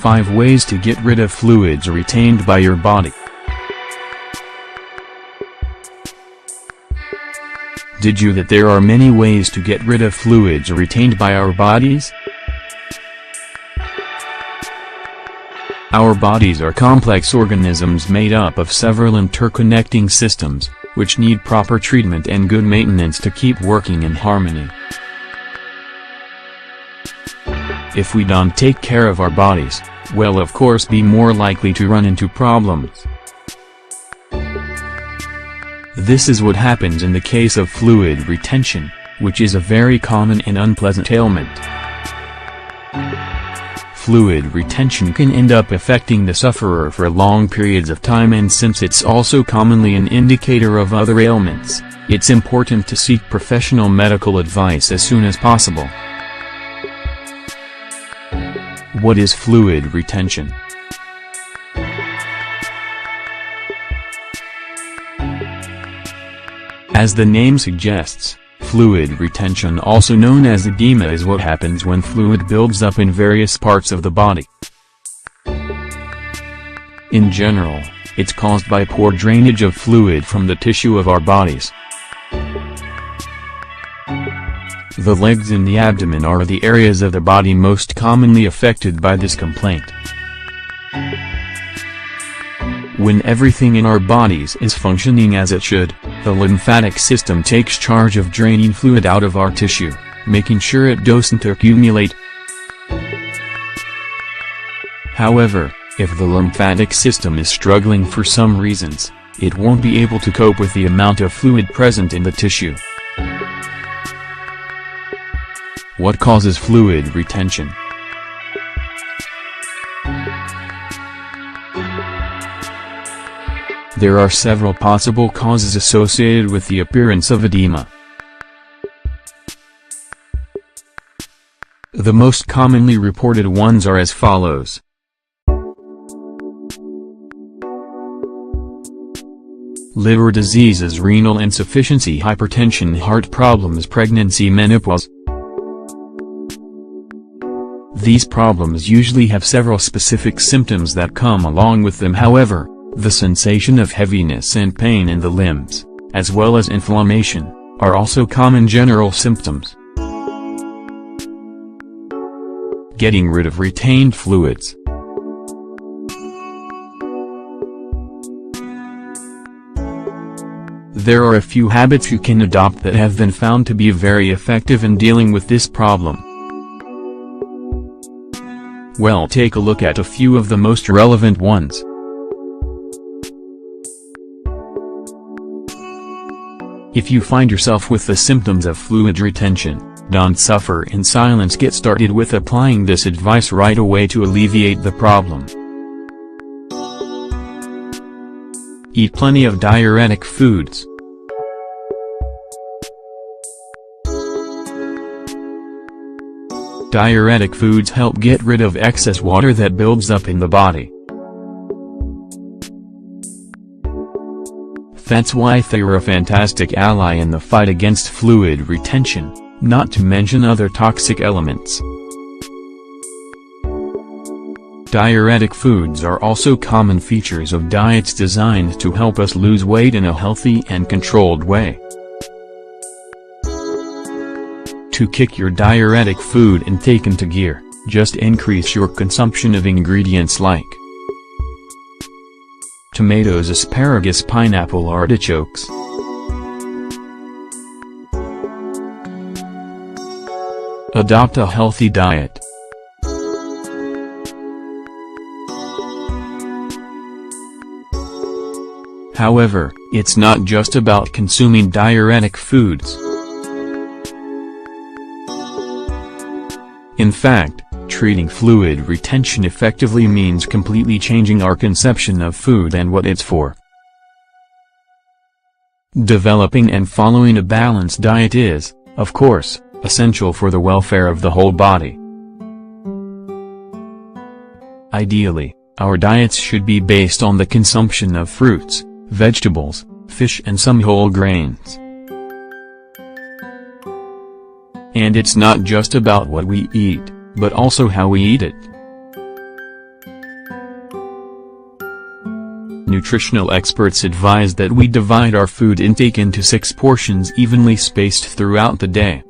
5 ways to get rid of fluids retained by your body. Did you know that there are many ways to get rid of fluids retained by our bodies? Our bodies are complex organisms made up of several interconnecting systems, which need proper treatment and good maintenance to keep working in harmony. If we don't take care of our bodies, we'll of course be more likely to run into problems. This is what happens in the case of fluid retention, which is a very common and unpleasant ailment. Fluid retention can end up affecting the sufferer for long periods of time, and since it's also commonly an indicator of other ailments, it's important to seek professional medical advice as soon as possible. What is fluid retention? As the name suggests, fluid retention, also known as edema, is what happens when fluid builds up in various parts of the body. In general, it's caused by poor drainage of fluid from the tissue of our bodies. The legs and the abdomen are the areas of the body most commonly affected by this complaint. When everything in our bodies is functioning as it should, the lymphatic system takes charge of draining fluid out of our tissue, making sure it doesn't accumulate. However, if the lymphatic system is struggling for some reasons, it won't be able to cope with the amount of fluid present in the tissue. What causes fluid retention? There are several possible causes associated with the appearance of edema. The most commonly reported ones are as follows. Liver diseases, renal insufficiency, hypertension, heart problems, pregnancy, menopause. These problems usually have several specific symptoms that come along with them. However, the sensation of heaviness and pain in the limbs, as well as inflammation, are also common general symptoms. Getting rid of retained fluids. There are a few habits you can adopt that have been found to be very effective in dealing with this problem. Well, take a look at a few of the most relevant ones. If you find yourself with the symptoms of fluid retention, don't suffer in silence. Get started with applying this advice right away to alleviate the problem. Eat plenty of diuretic foods. Diuretic foods help get rid of excess water that builds up in the body. That's why they're a fantastic ally in the fight against fluid retention, not to mention other toxic elements. Diuretic foods are also common features of diets designed to help us lose weight in a healthy and controlled way. To kick your diuretic food intake into gear, just increase your consumption of ingredients like tomatoes, asparagus, pineapple, artichokes. Adopt a healthy diet. However, it's not just about consuming diuretic foods. In fact, treating fluid retention effectively means completely changing our conception of food and what it's for. Developing and following a balanced diet is, of course, essential for the welfare of the whole body. Ideally, our diets should be based on the consumption of fruits, vegetables, fish and some whole grains. And it's not just about what we eat, but also how we eat it. nutritional experts advise that we divide our food intake into 6 portions evenly spaced throughout the day.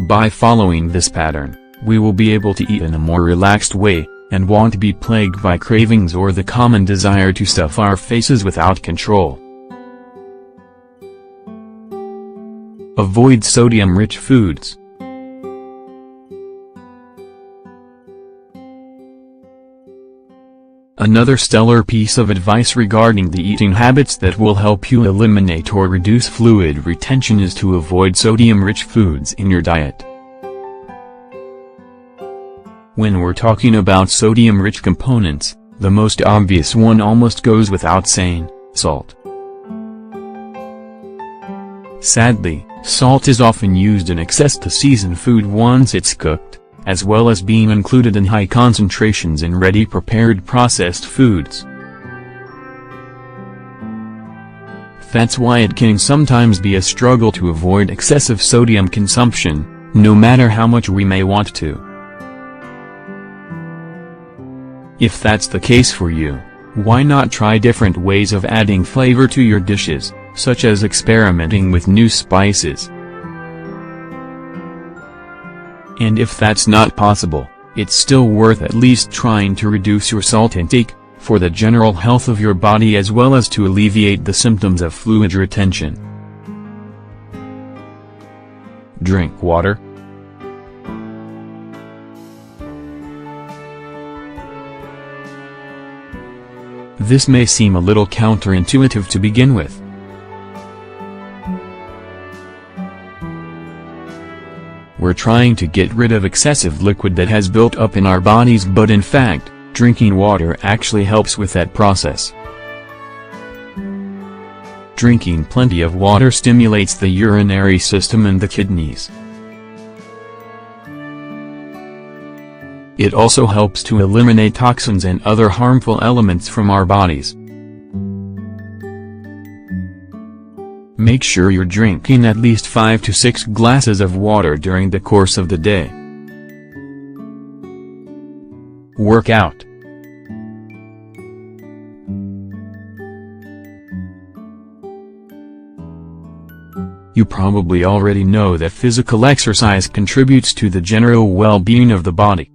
By following this pattern, we will be able to eat in a more relaxed way, and won't be plagued by cravings or the common desire to stuff our faces without control. Avoid sodium-rich foods. Another stellar piece of advice regarding the eating habits that will help you eliminate or reduce fluid retention is to avoid sodium-rich foods in your diet. When we're talking about sodium-rich components, the most obvious one almost goes without saying: salt. Sadly, salt is often used in excess to season food once it's cooked, as well as being included in high concentrations in ready-prepared processed foods. That's why it can sometimes be a struggle to avoid excessive sodium consumption, no matter how much we may want to. If that's the case for you, why not try different ways of adding flavor to your dishes, such as experimenting with new spices? And if that's not possible, it's still worth at least trying to reduce your salt intake, for the general health of your body as well as to alleviate the symptoms of fluid retention. Drink water. This may seem a little counterintuitive to begin with. We're trying to get rid of excessive liquid that has built up in our bodies, but in fact, drinking water actually helps with that process. Drinking plenty of water stimulates the urinary system and the kidneys. It also helps to eliminate toxins and other harmful elements from our bodies. Make sure you're drinking at least 5 to 6 glasses of water during the course of the day. Work out. You probably already know that physical exercise contributes to the general well-being of the body.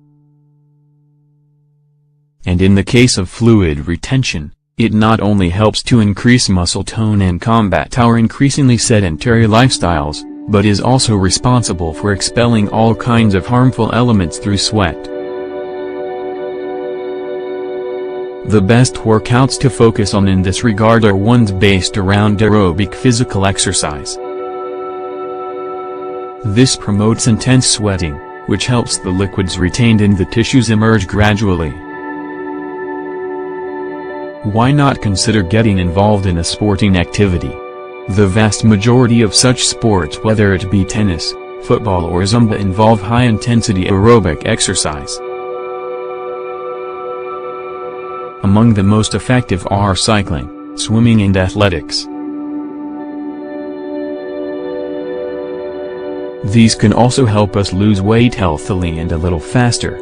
And in the case of fluid retention, it not only helps to increase muscle tone and combat our increasingly sedentary lifestyles, but is also responsible for expelling all kinds of harmful elements through sweat. The best workouts to focus on in this regard are ones based around aerobic physical exercise. This promotes intense sweating, which helps the liquids retained in the tissues emerge gradually. Why not consider getting involved in a sporting activity? The vast majority of such sports, whether it be tennis, football or Zumba, involve high-intensity aerobic exercise. Among the most effective are cycling, swimming and athletics. These can also help us lose weight healthily and a little faster.